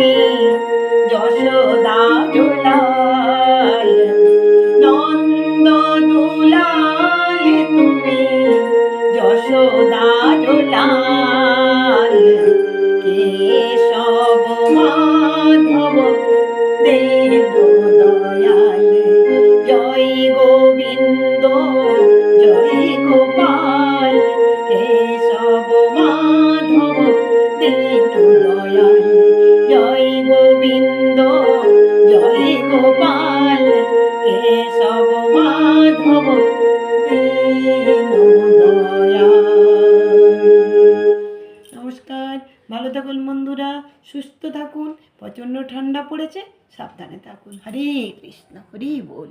তুমি যশোদা দুলাল, নন্দ দুলাল তুমি যশোদা দুলাল, কেশব মাধব দেনু দয়াল, জয় গোবিন্দ জয় গোপাল, কেশব মাধব দেনু দয়াল, জয় গোবিন্দ জয় গোপাল, কেশব মাধব দেনু দয়াল। নমস্কার, ভালো থাকুন বন্ধুরা, সুস্থ থাকুন। প্রচণ্ড ঠান্ডা পড়েছে, সাবধানে থাকুন। হরে কৃষ্ণ, হরি বল।